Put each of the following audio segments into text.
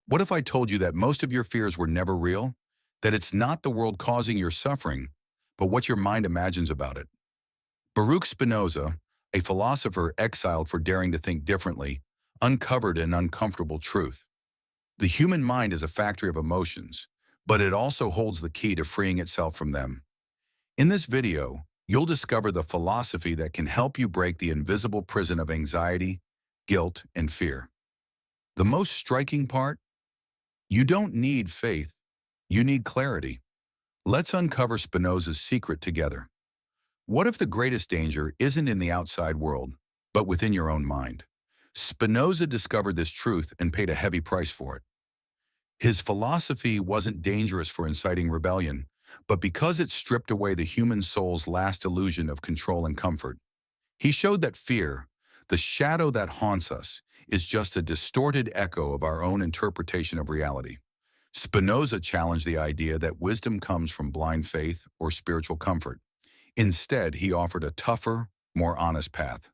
What if I told you that most of your fears were never real? That it's not the world causing your suffering, but what your mind imagines about it? Baruch Spinoza, a philosopher exiled for daring to think differently, uncovered an uncomfortable truth. The human mind is a factory of emotions, but it also holds the key to freeing itself from them. In this video, you'll discover the philosophy that can help you break the invisible prison of anxiety, guilt, and fear. The most striking part? You don't need faith, you need clarity. Let's uncover Spinoza's secret together. What if the greatest danger isn't in the outside world, but within your own mind? Spinoza discovered this truth and paid a heavy price for it. His philosophy wasn't dangerous for inciting rebellion, but because it stripped away the human soul's last illusion of control and comfort. He showed that fear, the shadow that haunts us, is just a distorted echo of our own interpretation of reality. Spinoza challenged the idea that wisdom comes from blind faith or spiritual comfort. Instead, he offered a tougher, more honest path.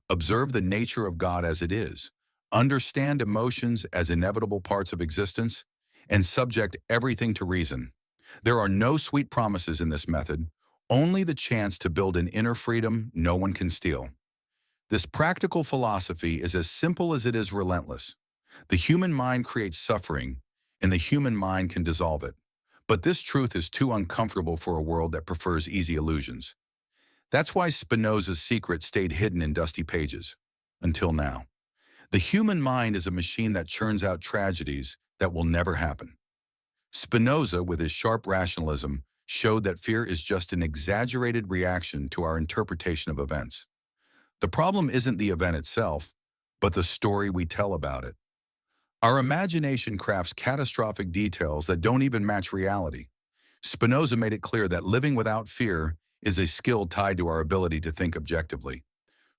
Observe the nature of God as it is, understand emotions as inevitable parts of existence, and subject everything to reason. There are no sweet promises in this method, only the chance to build an inner freedom no one can steal. This practical philosophy is as simple as it is relentless. The human mind creates suffering, and the human mind can dissolve it. But this truth is too uncomfortable for a world that prefers easy illusions. That's why Spinoza's secret stayed hidden in dusty pages. Until now. The human mind is a machine that churns out tragedies that will never happen. Spinoza, with his sharp rationalism, showed that fear is just an exaggerated reaction to our interpretation of events. The problem isn't the event itself, but the story we tell about it. Our imagination crafts catastrophic details that don't even match reality. Spinoza made it clear that living without fear is a skill tied to our ability to think objectively.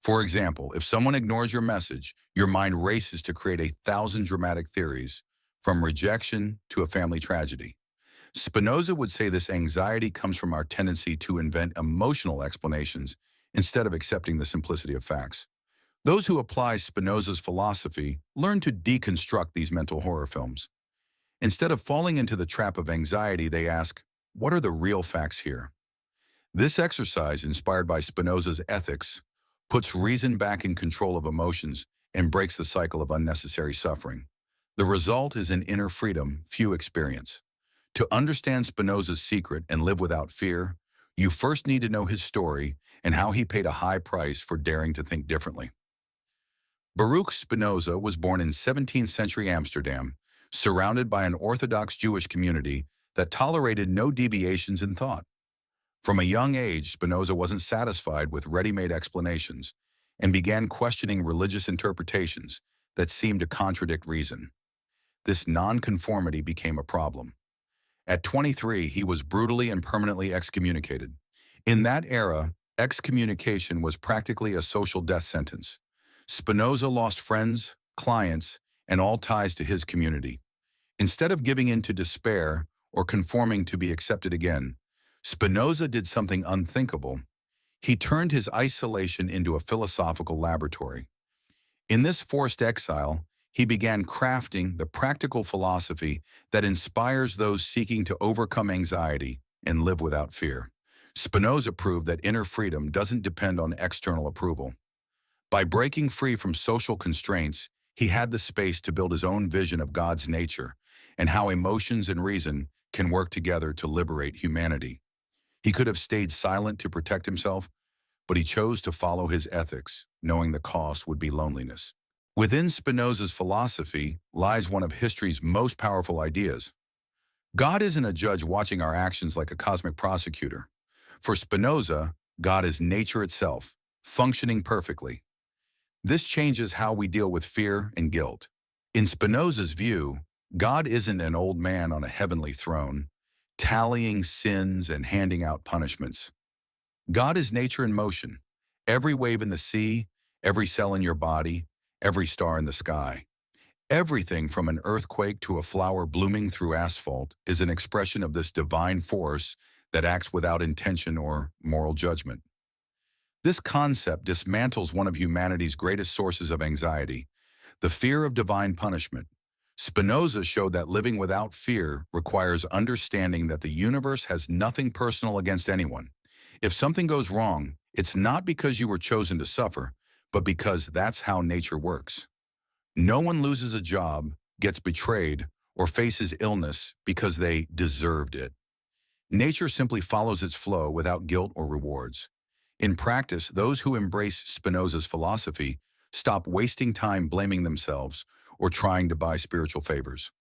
For example, if someone ignores your message, your mind races to create 1,000 dramatic theories, from rejection to a family tragedy. Spinoza would say this anxiety comes from our tendency to invent emotional explanations instead of accepting the simplicity of facts. Those who apply Spinoza's philosophy learn to deconstruct these mental horror films. Instead of falling into the trap of anxiety, they ask, what are the real facts here? This exercise, inspired by Spinoza's ethics, puts reason back in control of emotions and breaks the cycle of unnecessary suffering. The result is an inner freedom few experience. To understand Spinoza's secret and live without fear, you first need to know his story and how he paid a high price for daring to think differently. Baruch Spinoza was born in 17th century Amsterdam, surrounded by an Orthodox Jewish community that tolerated no deviations in thought. From a young age, Spinoza wasn't satisfied with ready-made explanations and began questioning religious interpretations that seemed to contradict reason. This nonconformity became a problem. At 23, he was brutally and permanently excommunicated. In that era, excommunication was practically a social death sentence. Spinoza lost friends, clients, and all ties to his community. Instead of giving in to despair or conforming to be accepted again, Spinoza did something unthinkable. He turned his isolation into a philosophical laboratory. In this forced exile, he began crafting the practical philosophy that inspires those seeking to overcome anxiety and live without fear. Spinoza proved that inner freedom doesn't depend on external approval. By breaking free from social constraints, he had the space to build his own vision of God's nature and how emotions and reason can work together to liberate humanity. He could have stayed silent to protect himself, but he chose to follow his ethics, knowing the cost would be loneliness. Within Spinoza's philosophy lies one of history's most powerful ideas. God isn't a judge watching our actions like a cosmic prosecutor. For Spinoza, God is nature itself, functioning perfectly. This changes how we deal with fear and guilt. In Spinoza's view, God isn't an old man on a heavenly throne, tallying sins and handing out punishments. God is nature in motion. Every wave in the sea, every cell in your body, every star in the sky. Everything from an earthquake to a flower blooming through asphalt is an expression of this divine force that acts without intention or moral judgment. This concept dismantles one of humanity's greatest sources of anxiety, the fear of divine punishment. Spinoza showed that living without fear requires understanding that the universe has nothing personal against anyone. If something goes wrong, it's not because you were chosen to suffer, but because that's how nature works. No one loses a job, gets betrayed, or faces illness because they deserved it. Nature simply follows its flow without guilt or rewards. In practice, those who embrace Spinoza's philosophy stop wasting time blaming themselves or trying to buy spiritual favors.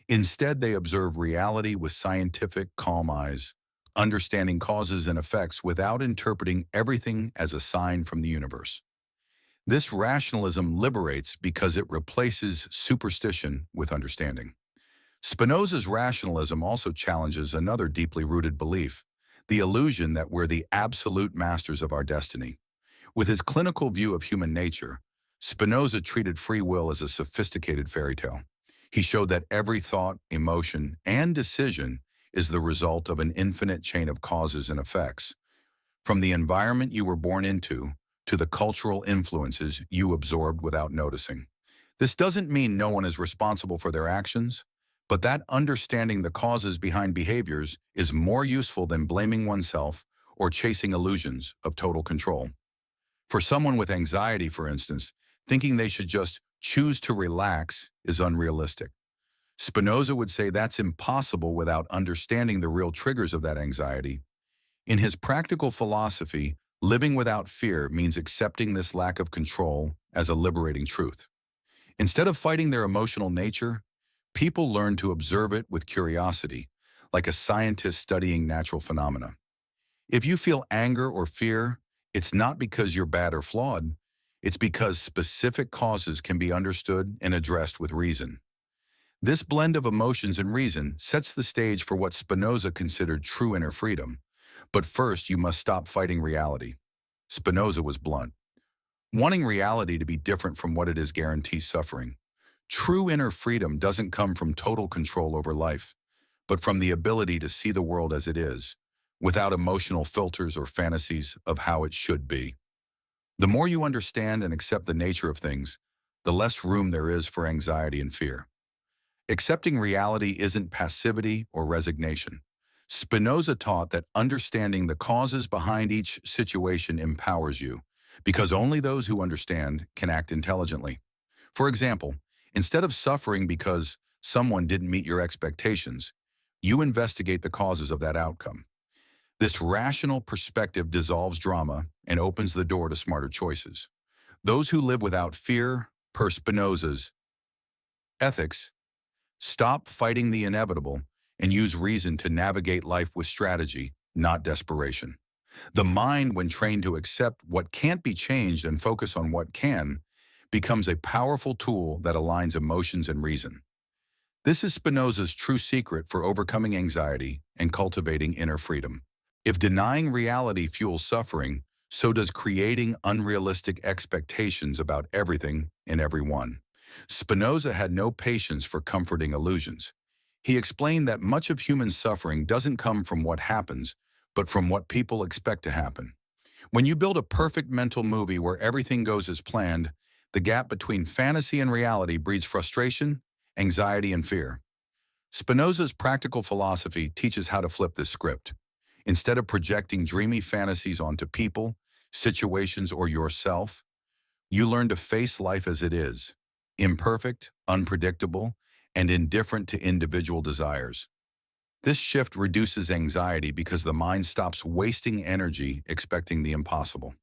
Instead, they observe reality with scientific, calm eyes, understanding causes and effects without interpreting everything as a sign from the universe. This rationalism liberates because it replaces superstition with understanding. Spinoza's rationalism also challenges another deeply rooted belief, the illusion that we're the absolute masters of our destiny. With his clinical view of human nature, Spinoza treated free will as a sophisticated fairy tale. He showed that every thought, emotion, and decision is the result of an infinite chain of causes and effects, from the environment you were born into to the cultural influences you absorbed without noticing. This doesn't mean no one is responsible for their actions, but that understanding the causes behind behaviors is more useful than blaming oneself or chasing illusions of total control. For someone with anxiety, for instance, thinking they should just choose to relax is unrealistic. Spinoza would say that's impossible without understanding the real triggers of that anxiety. In his practical philosophy, living without fear means accepting this lack of control as a liberating truth. Instead of fighting their emotional nature, people learn to observe it with curiosity, like a scientist studying natural phenomena. If you feel anger or fear, it's not because you're bad or flawed. It's because specific causes can be understood and addressed with reason. This blend of emotions and reason sets the stage for what Spinoza considered true inner freedom. But first, you must stop fighting reality. Spinoza was blunt. Wanting reality to be different from what it is guarantees suffering. True inner freedom doesn't come from total control over life, but from the ability to see the world as it is, without emotional filters or fantasies of how it should be. The more you understand and accept the nature of things, the less room there is for anxiety and fear. Accepting reality isn't passivity or resignation. Spinoza taught that understanding the causes behind each situation empowers you, because only those who understand can act intelligently. For example, instead of suffering because someone didn't meet your expectations, you investigate the causes of that outcome. This rational perspective dissolves drama and opens the door to smarter choices. Those who live without fear, per Spinoza's ethics, stop fighting the inevitable and use reason to navigate life with strategy, not desperation. The mind, when trained to accept what can't be changed and focus on what can, becomes a powerful tool that aligns emotions and reason. This is Spinoza's true secret for overcoming anxiety and cultivating inner freedom. If denying reality fuels suffering, so does creating unrealistic expectations about everything and everyone. Spinoza had no patience for comforting illusions. He explained that much of human suffering doesn't come from what happens, but from what people expect to happen. When you build a perfect mental movie where everything goes as planned, the gap between fantasy and reality breeds frustration, anxiety, and fear. Spinoza's practical philosophy teaches how to flip this script. Instead of projecting dreamy fantasies onto people, situations, or yourself, you learn to face life as it is, imperfect, unpredictable, and indifferent to individual desires. This shift reduces anxiety because the mind stops wasting energy expecting the impossible.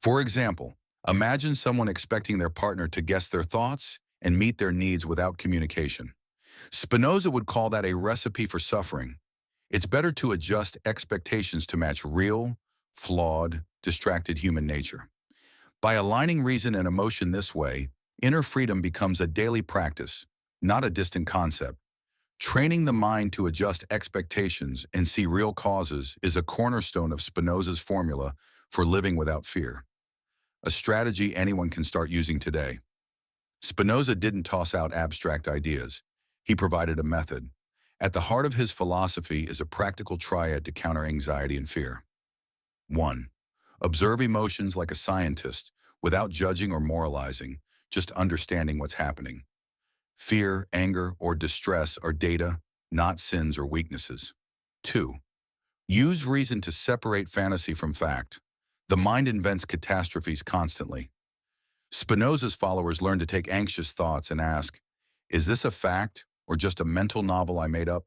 For example, imagine someone expecting their partner to guess their thoughts and meet their needs without communication. Spinoza would call that a recipe for suffering. It's better to adjust expectations to match real, flawed, distracted human nature. By aligning reason and emotion this way, inner freedom becomes a daily practice, not a distant concept. Training the mind to adjust expectations and see real causes is a cornerstone of Spinoza's formula for living without fear, a strategy anyone can start using today. Spinoza didn't toss out abstract ideas. He provided a method. At the heart of his philosophy is a practical triad to counter anxiety and fear. 1. Observe emotions like a scientist, without judging or moralizing, just understanding what's happening. Fear, anger, or distress are data, not sins or weaknesses. 2. Use reason to separate fantasy from fact. The mind invents catastrophes constantly. Spinoza's followers learn to take anxious thoughts and ask, is this a fact or just a mental novel I made up?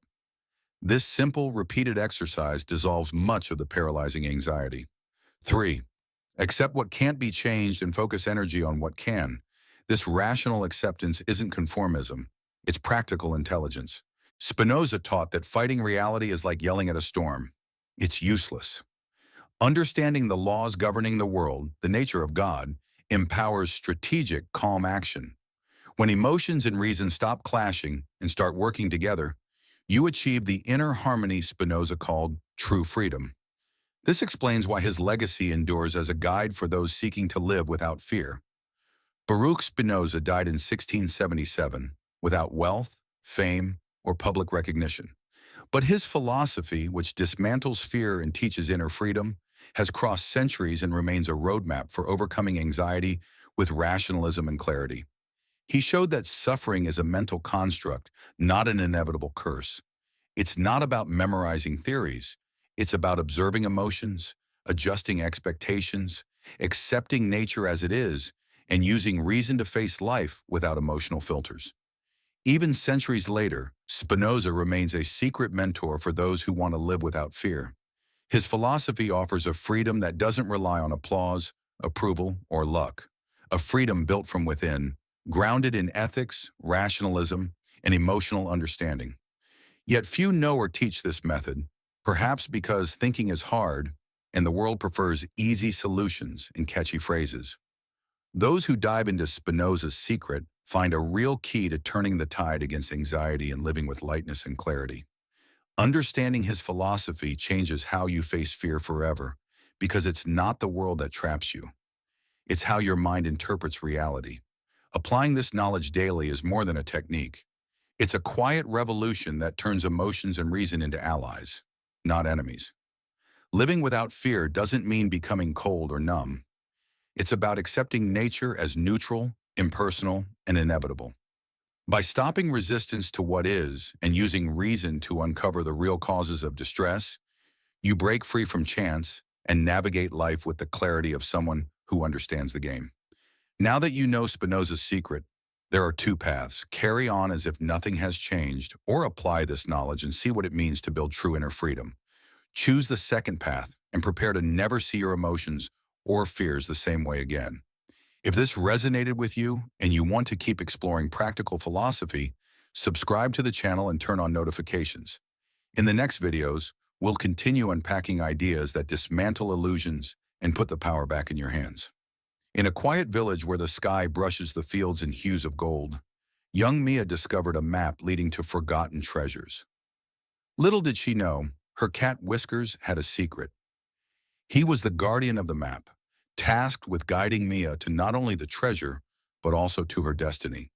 This simple, repeated exercise dissolves much of the paralyzing anxiety. 3. Accept what can't be changed and focus energy on what can. This rational acceptance isn't conformism, it's practical intelligence. Spinoza taught that fighting reality is like yelling at a storm. It's useless. Understanding the laws governing the world, the nature of God, empowers strategic, calm action. When emotions and reason stop clashing and start working together, you achieve the inner harmony Spinoza called true freedom. This explains why his legacy endures as a guide for those seeking to live without fear. Baruch Spinoza died in 1677, without wealth, fame, or public recognition. But his philosophy, which dismantles fear and teaches inner freedom, has crossed centuries and remains a roadmap for overcoming anxiety with rationalism and clarity. He showed that suffering is a mental construct, not an inevitable curse. It's not about memorizing theories. It's about observing emotions, adjusting expectations, accepting nature as it is, and using reason to face life without emotional filters. Even centuries later, Spinoza remains a secret mentor for those who want to live without fear. His philosophy offers a freedom that doesn't rely on applause, approval, or luck. A freedom built from within, grounded in ethics, rationalism, and emotional understanding. Yet few know or teach this method, perhaps because thinking is hard and the world prefers easy solutions and catchy phrases. Those who dive into Spinoza's secret find a real key to turning the tide against anxiety and living with lightness and clarity. Understanding his philosophy changes how you face fear forever, because it's not the world that traps you. It's how your mind interprets reality. Applying this knowledge daily is more than a technique. It's a quiet revolution that turns emotions and reason into allies, not enemies. Living without fear doesn't mean becoming cold or numb. It's about accepting nature as neutral, impersonal, and inevitable. By stopping resistance to what is and using reason to uncover the real causes of distress, you break free from chance and navigate life with the clarity of someone who understands the game. Now that you know Spinoza's secret, there are two paths: carry on as if nothing has changed, or apply this knowledge and see what it means to build true inner freedom. Choose the second path and prepare to never see your emotions or fears the same way again. If this resonated with you and you want to keep exploring practical philosophy, subscribe to the channel and turn on notifications. In the next videos, we'll continue unpacking ideas that dismantle illusions and put the power back in your hands. In a quiet village where the sky brushes the fields in hues of gold, young Mia discovered a map leading to forgotten treasures. Little did she know, her cat Whiskers had a secret. He was the guardian of the map, tasked with guiding Mia to not only the treasure, but also to her destiny.